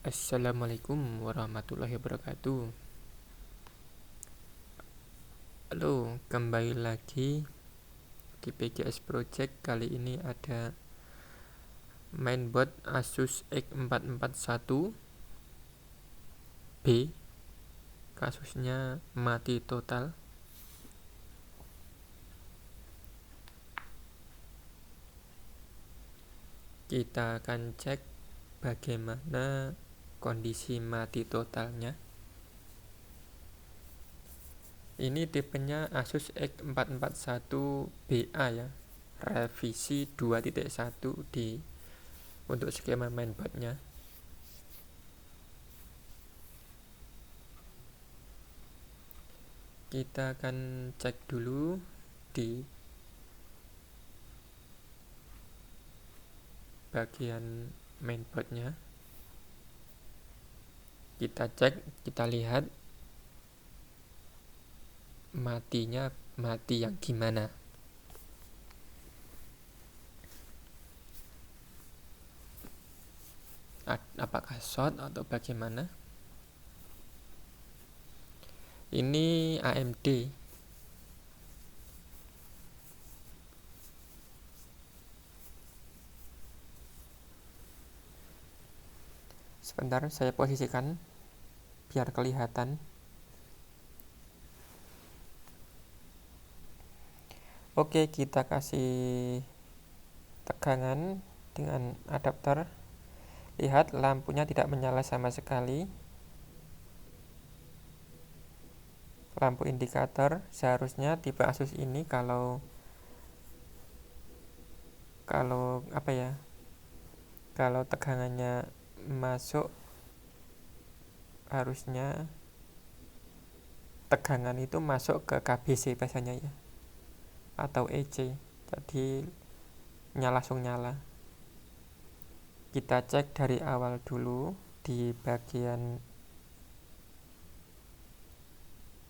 Assalamualaikum warahmatullahi wabarakatuh. Halo, kembali lagi di PGS Project. Kali ini ada mainboard Asus X441B. Kasusnya mati total. Kita akan cek bagaimana kondisi mati totalnya. Ini tipenya Asus X441BA ya, revisi 2.1 untuk skema mainboardnya. Kita akan cek dulu di bagian mainboardnya. Kita cek, kita lihat matinya mati yang gimana. Apakah short atau bagaimana? Ini AMD. Sebentar, saya posisikan biar kelihatan. Oke, kita kasih tegangan dengan adapter. Lihat, lampunya tidak menyala sama sekali. Lampu indikator seharusnya tipe Asus ini kalau tegangannya masuk, harusnya tegangan itu masuk ke KBC biasanya ya, atau EC, jadi langsung nyala. Kita cek dari awal dulu di bagian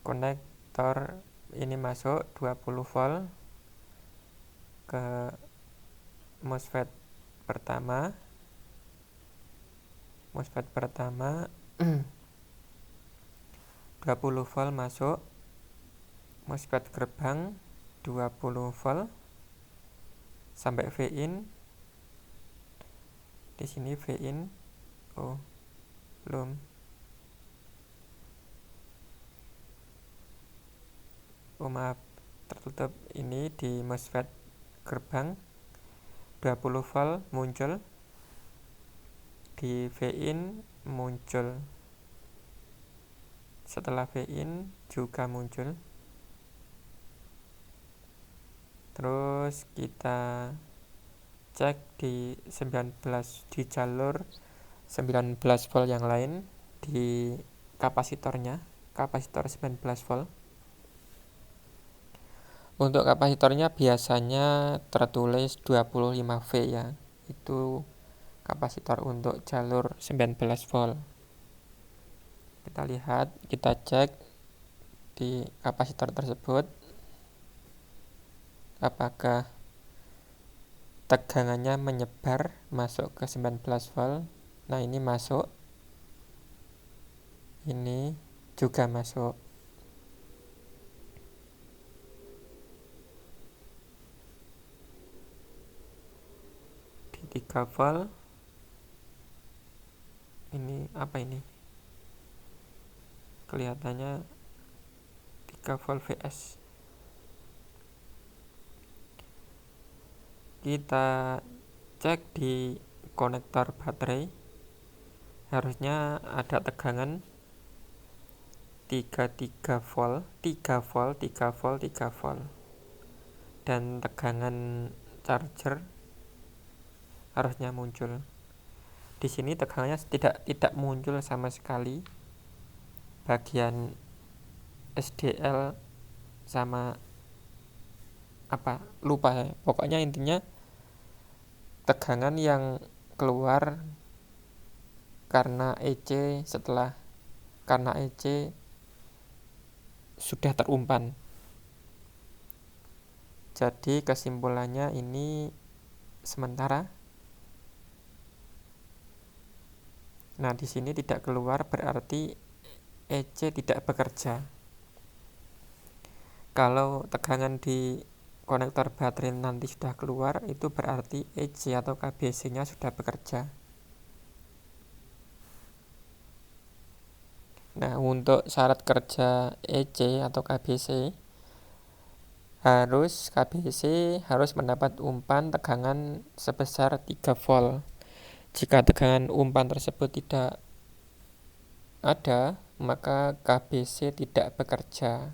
konektor. Ini masuk 20 volt ke MOSFET pertama 20 volt masuk. MOSFET gerbang 20 volt sampai V-in. Di sini V-in. Oh, belum. Oh, maaf, tertutup. Ini di MOSFET gerbang 20 volt muncul. Di V-in muncul. Setelah V-in juga muncul. Terus kita cek di jalur 19 volt yang lain di kapasitor 19 volt. Untuk kapasitornya biasanya tertulis 25V ya. Itu kapasitor untuk jalur 19 volt. Kita lihat, kita cek di kapasitor tersebut apakah tegangannya menyebar masuk ke 19 volt. Nah, ini masuk. Ini juga masuk. Di 3 volt. Ini apa ini? Kelihatannya 3 volt VS. Kita cek di konektor baterai. Harusnya ada tegangan 3 volt, 3 volt, 3 volt, 3 volt. Dan tegangan charger harusnya muncul. Di sini tegangannya tidak muncul sama sekali. Bagian SDL sama apa lupa ya. Pokoknya intinya tegangan yang keluar karena EC sudah terumpan. Jadi kesimpulannya ini sementara. Nah, di sini tidak keluar berarti EC tidak bekerja. Kalau tegangan di konektor baterai nanti sudah keluar, itu berarti EC atau KBC-nya sudah bekerja. Nah, untuk syarat kerja EC atau KBC, KBC harus mendapat umpan tegangan sebesar 3 volt. Jika tegangan umpan tersebut tidak ada, maka KBC tidak bekerja.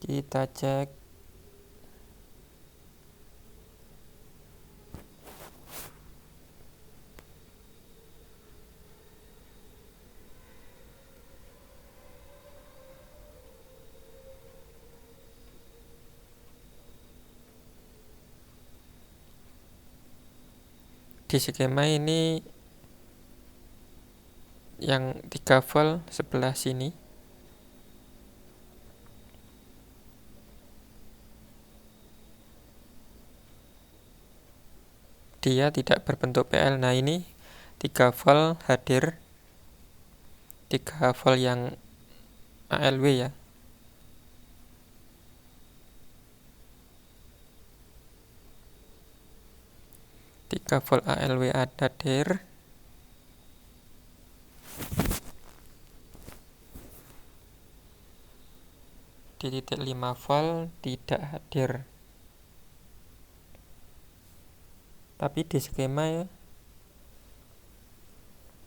Kita cek. Di skema ini yang 3 volt sebelah sini, dia tidak berbentuk PL. Nah, ini 3 volt hadir, 3 volt yang ALW ya. 3 volt ALW hadir. Di titik 5 volt tidak hadir. Tapi di skema ya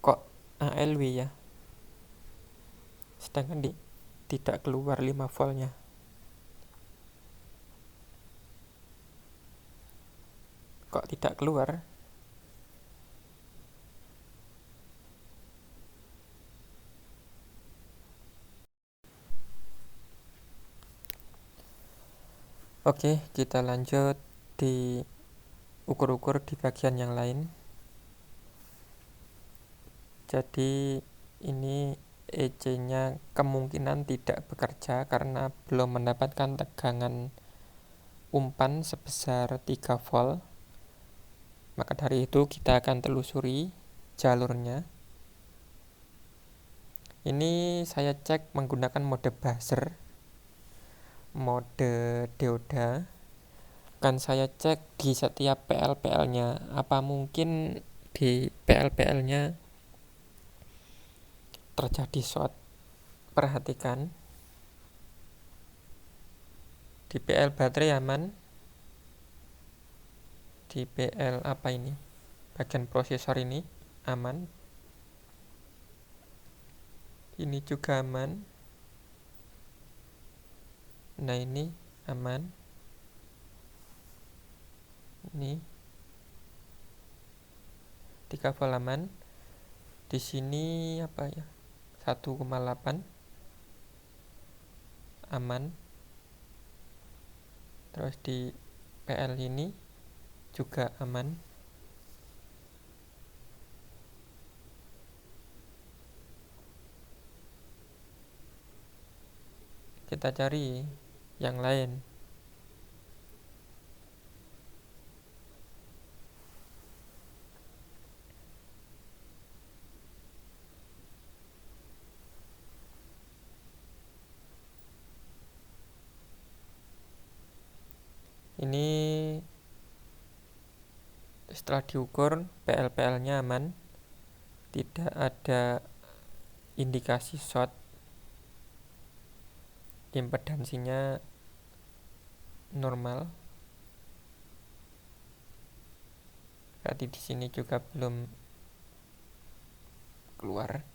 kok ALW ya, sedangkan tidak keluar 5 voltnya. Kok tidak keluar? Oke, kita lanjut di ukur-ukur di bagian yang lain. Jadi ini EC-nya kemungkinan tidak bekerja karena belum mendapatkan tegangan umpan sebesar 3 volt. Maka dari itu kita akan telusuri jalurnya. Ini saya cek menggunakan mode buzzer, mode dioda. Kan saya cek di setiap PL-PL-nya, apa mungkin di PL-PL-nya terjadi short. Perhatikan di PL baterai aman, di PL apa ini, bagian prosesor ini aman, ini juga aman. Nah, ini aman, ini 3 volt aman. Di sini apa ya, 1,8 aman. Terus di PL ini juga aman. Kita cari yang lain. Ini setelah diukur PL-PL-nya aman, tidak ada indikasi short, impedansinya normal. Berarti di sini juga belum keluar.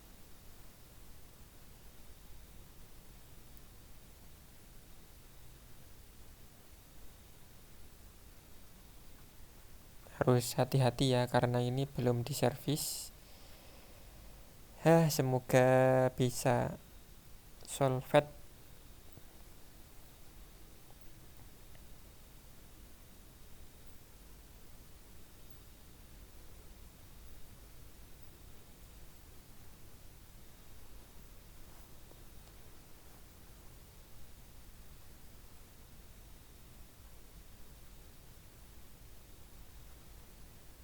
Harus hati-hati ya karena ini belum diservis. Semoga bisa solvet.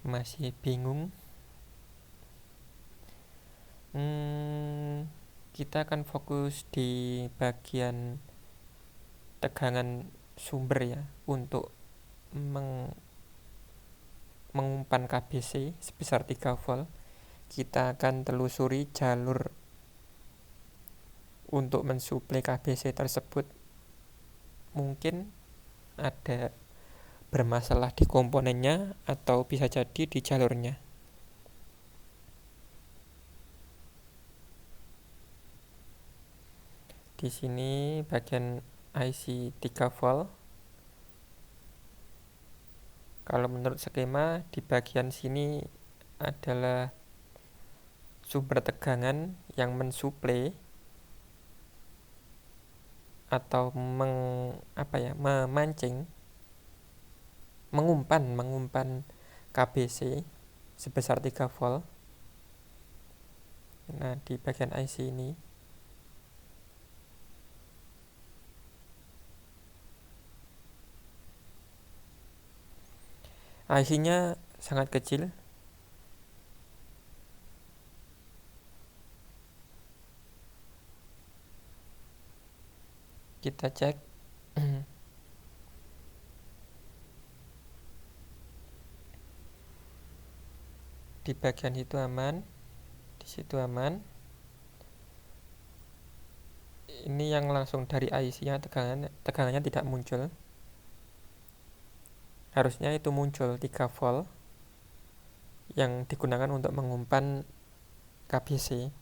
Masih bingung? Kita akan fokus di bagian tegangan sumber ya, untuk mengumpan KBC sebesar 3 volt. Kita akan telusuri jalur untuk mensuplai KBC tersebut. Mungkin ada bermasalah di komponennya atau bisa jadi di jalurnya. Di sini bagian IC 3 volt. Kalau menurut skema di bagian sini adalah sumber tegangan yang mensuplai atau memancing, mengumpan KBC sebesar 3 volt. Nah, di bagian IC ini IC-nya sangat kecil. Kita cek. Di bagian itu aman, di situ aman. Ini yang langsung dari IC-nya tegangannya tidak muncul. Harusnya itu muncul 3 volt yang digunakan untuk mengumpan KBC.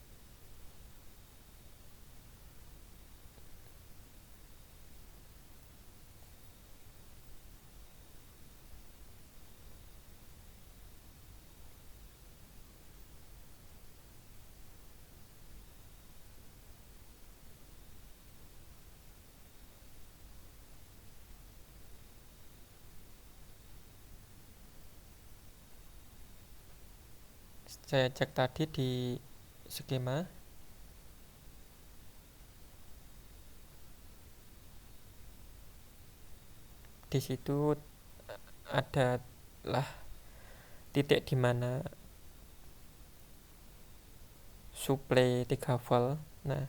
Saya cek tadi di skema. Di situ adalah titik di mana suplai 3 volt. Nah,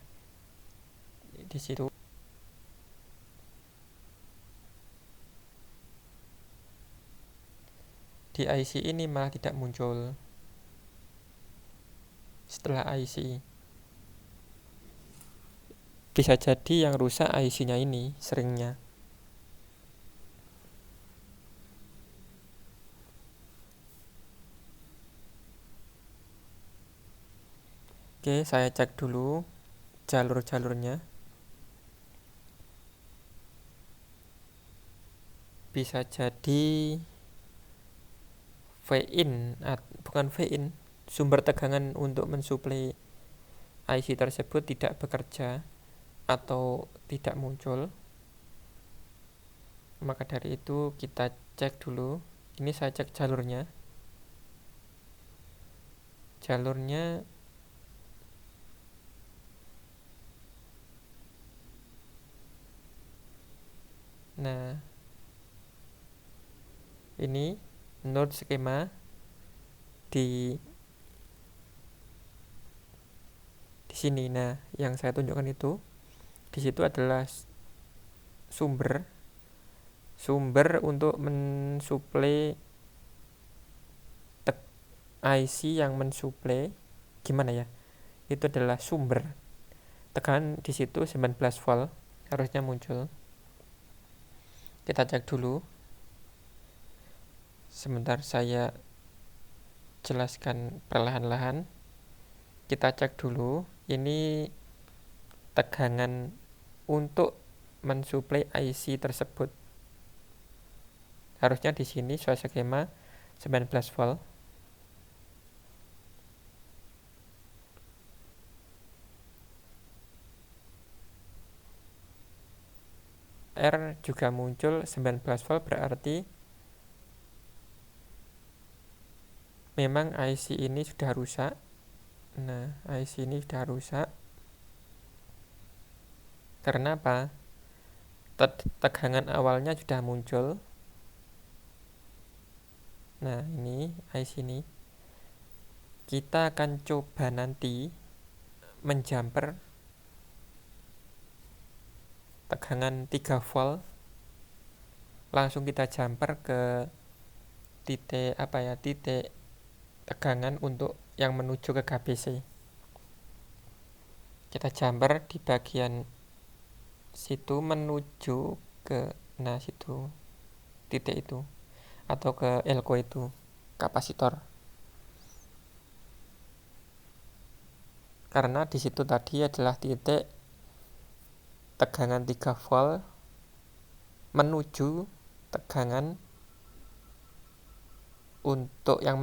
di situ di IC ini malah tidak muncul. Setelah IC, bisa jadi yang rusak IC-nya ini seringnya. Oke, saya cek dulu jalur-jalurnya. Bisa jadi bukan VIN, sumber tegangan untuk mensuplai IC tersebut tidak bekerja atau tidak muncul. Maka dari itu kita cek dulu. Ini saya cek jalurnya. Nah, ini menurut skema di sini. Nah, yang saya tunjukkan itu di situ adalah sumber untuk mensuplai IC yang mensuplai. Gimana ya? Itu adalah sumber tegangan di situ 19 volt harusnya muncul. Kita cek dulu. Sebentar saya jelaskan perlahan-lahan. Kita cek dulu. Ini tegangan untuk mensuplai IC tersebut. Harusnya di sini sesuai skema 19 volt. R juga muncul 19 volt, berarti memang IC ini sudah rusak. Nah, IC ini sudah rusak. Karena apa? Tegangan awalnya sudah muncul. Nah, ini IC ini kita akan coba nanti menjumper tegangan 3 volt, langsung kita jumper ke titik tegangan untuk yang menuju ke KBC. Kita jumper di bagian situ menuju ke situ, titik itu, atau ke elko itu, kapasitor. Karena di situ tadi adalah titik tegangan 3 volt menuju tegangan untuk yang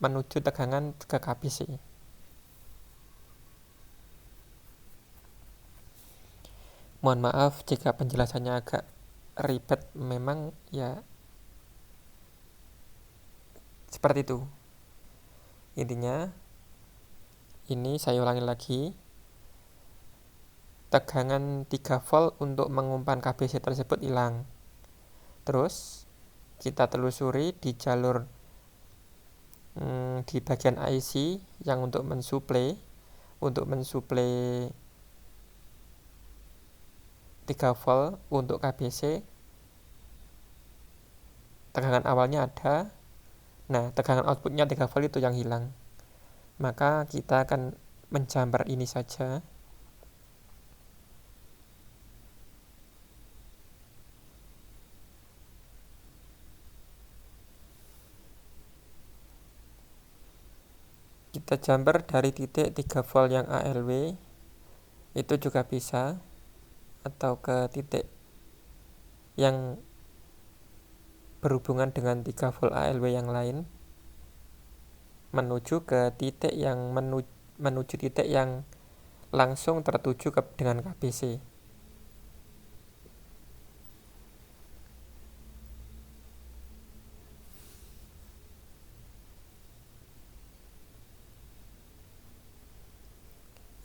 menuju tegangan ke KBC. Mohon maaf jika penjelasannya agak ribet, memang ya seperti itu. Intinya ini saya ulangi lagi, tegangan 3 volt untuk mengumpan KBC tersebut hilang. Terus kita telusuri di jalur di bagian IC yang untuk mensuplai 3 volt untuk KBC, tegangan awalnya ada. Nah, tegangan outputnya 3 volt itu yang hilang. Maka kita akan menjumper ini saja. Kita jumper dari titik 3 volt yang ALW, itu juga bisa, atau ke titik yang berhubungan dengan 3 volt ALW yang lain, menuju ke titik yang menuju titik yang langsung tertuju dengan KBC.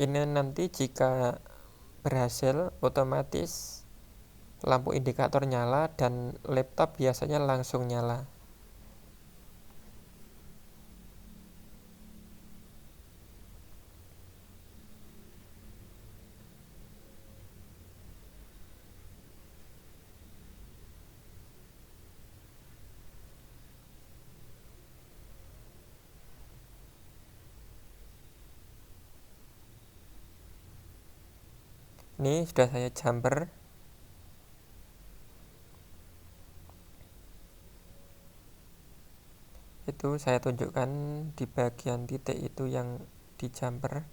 Ini nanti jika berhasil, otomatis lampu indikator nyala dan laptop biasanya langsung nyala. Ini sudah saya jumper. Itu saya tunjukkan di bagian titik itu yang di jumper.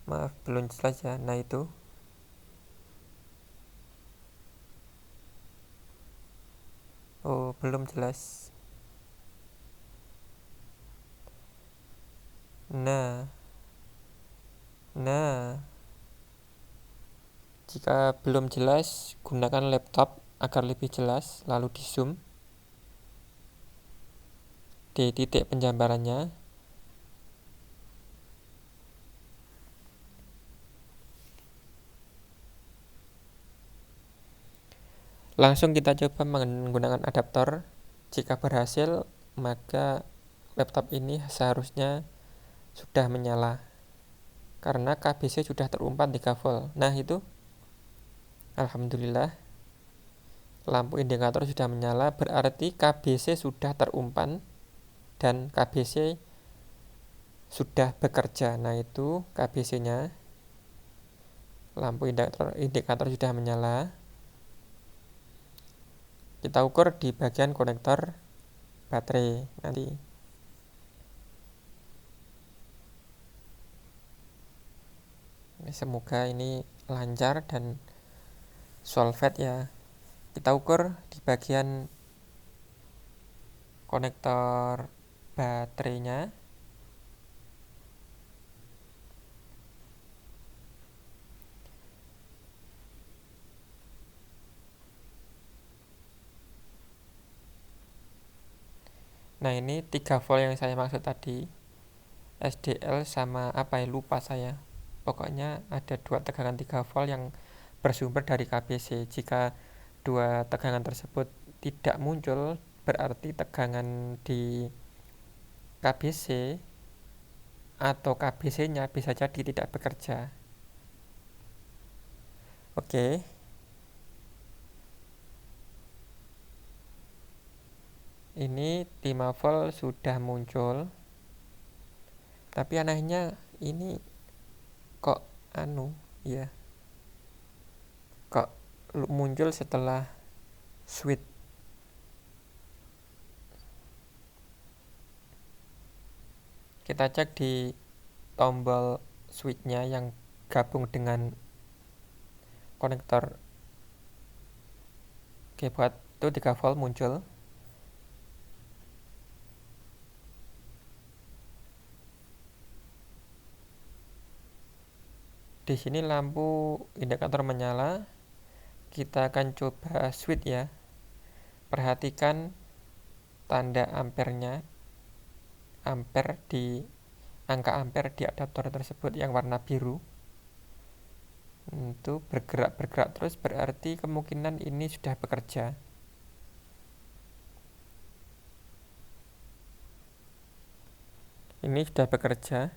Maaf belum jelas ya. Nah, itu belum jelas. Nah, jika belum jelas, gunakan laptop agar lebih jelas, lalu di zoom di titik penjambarannya. Langsung kita coba menggunakan adaptor. Jika berhasil, maka laptop ini seharusnya sudah menyala, karena KBC sudah terumpan 3 volt. Nah, itu alhamdulillah lampu indikator sudah menyala, berarti KBC sudah terumpan dan KBC sudah bekerja. Nah, itu KBC-nya, lampu indikator sudah menyala. Kita ukur di bagian konektor baterai nanti. Semoga ini lancar dan solvet ya. Kita ukur di bagian konektor baterainya. Nah, ini 3 volt yang saya maksud tadi. SDL sama lupa saya. Pokoknya ada 2 tegangan 3 volt yang bersumber dari KBC. Jika 2 tegangan tersebut tidak muncul berarti tegangan di KBC atau KBC-nya bisa jadi tidak bekerja. Oke, ini 5 volt sudah muncul, tapi anehnya ini kok ya, kok muncul setelah switch. Kita cek di tombol switchnya yang gabung dengan konektor keyboard itu 3 volt muncul. Di sini lampu indikator menyala. Kita akan coba switch ya. Perhatikan tanda ampernya, angka ampere di adaptor tersebut yang warna biru. Itu bergerak terus, berarti kemungkinan ini sudah bekerja. Ini sudah bekerja,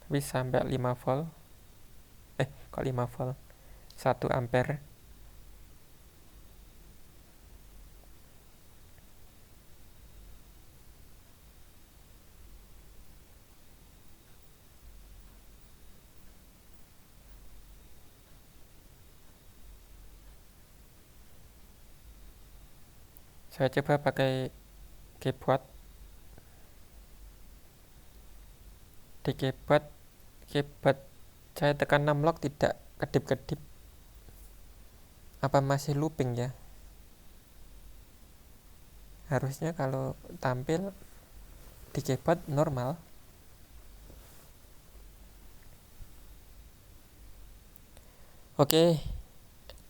tapi sampai 5 volt. Kok 5 volt? 1 ampere. Saya coba pakai keyboard. Di keyboard saya tekan 6 lock tidak kedip-kedip. Apa masih looping ya? Harusnya kalau tampil di keyboard normal. Oke,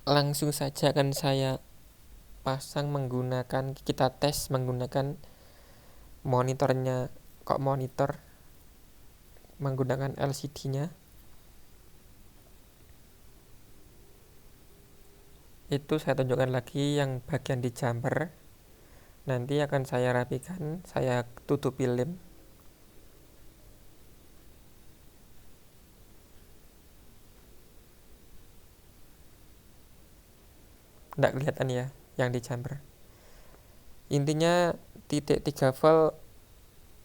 langsung saja akan saya pasang kita tes menggunakan monitornya. Kok monitor? Menggunakan LCD-nya. Itu saya tunjukkan lagi yang bagian di jumper. Nanti akan saya rapikan, saya tutupi lem. Nggak kelihatan ya yang di jumper. Intinya titik 3 volt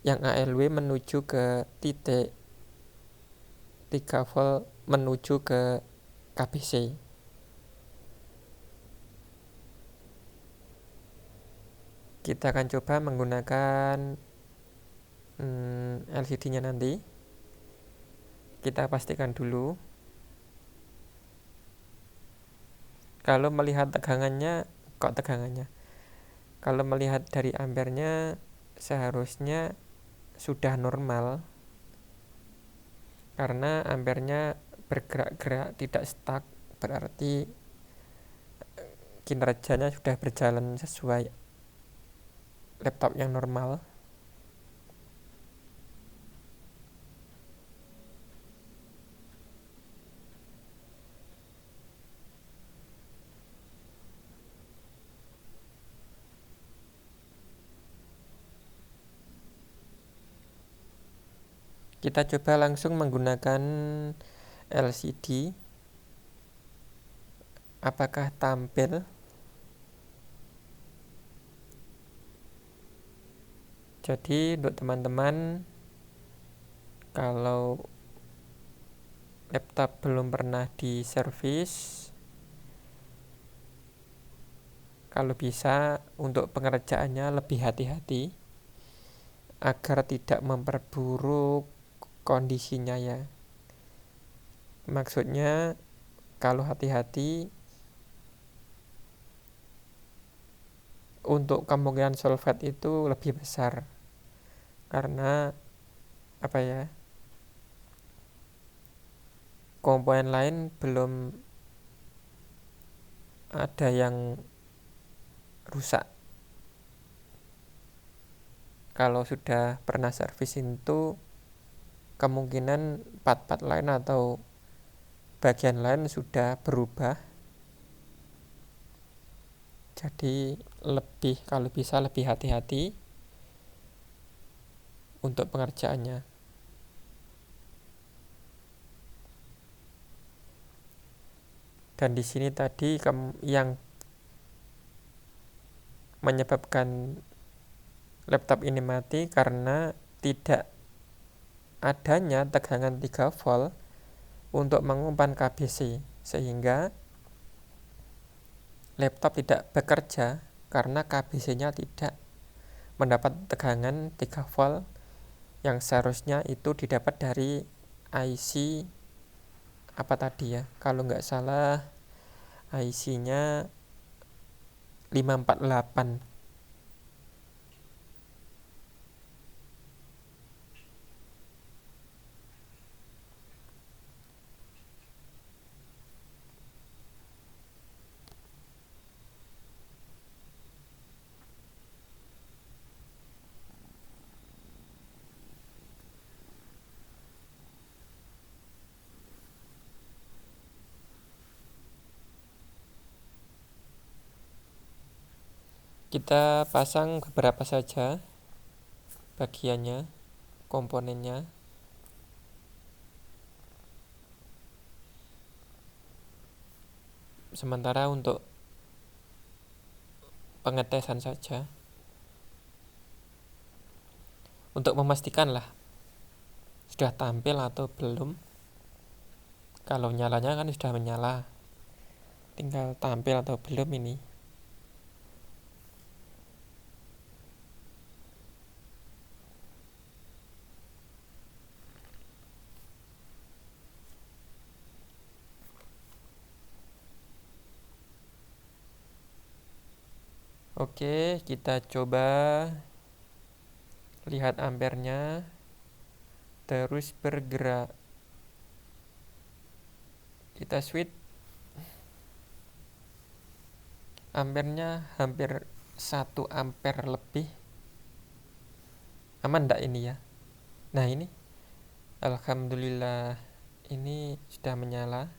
yang ALW menuju ke titik 3 volt menuju ke KBC. Kita akan coba menggunakan LCD-nya nanti. Kita pastikan dulu. Kalau melihat tegangannya, kalau melihat dari ampernya seharusnya sudah normal, karena ampernya bergerak-gerak tidak stuck, berarti kinerjanya sudah berjalan sesuai laptop yang normal. Kita coba langsung menggunakan LCD. Apakah tampil? Jadi untuk teman-teman, kalau laptop belum pernah diservis, kalau bisa untuk pengerjaannya lebih hati-hati agar tidak memperburuk kondisinya ya. Maksudnya kalau hati-hati, untuk kemungkinan solvet itu lebih besar, karena komponen lain belum ada yang rusak. Kalau sudah pernah servis itu kemungkinan part-part lain atau bagian lain sudah berubah. Jadi kalau bisa lebih hati-hati untuk pengerjaannya. Dan di sini tadi yang menyebabkan laptop ini mati karena tidak adanya tegangan 3 volt untuk mengumpan KBC, sehingga laptop tidak bekerja karena KBC-nya tidak mendapat tegangan 3 volt yang seharusnya itu didapat dari IC apa tadi ya, kalau nggak salah IC-nya 548. Kita pasang beberapa saja bagiannya, komponennya. Sementara untuk pengetesan saja, untuk memastikan lah sudah tampil atau belum. Kalau nyalanya kan sudah menyala, tinggal tampil atau belum ini. Oke, kita coba lihat ampernya terus bergerak. Kita switch, ampernya hampir 1 ampere lebih. Aman enggak ini ya? Nah ini, alhamdulillah ini sudah menyala.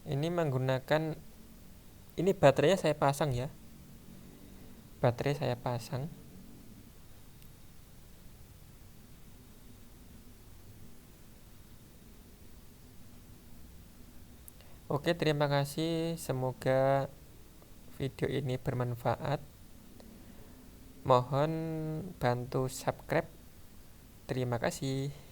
Ini menggunakan, ini baterainya saya pasang ya, baterai saya pasang. Oke, terima kasih, semoga video ini bermanfaat. Mohon bantu subscribe. Terima kasih.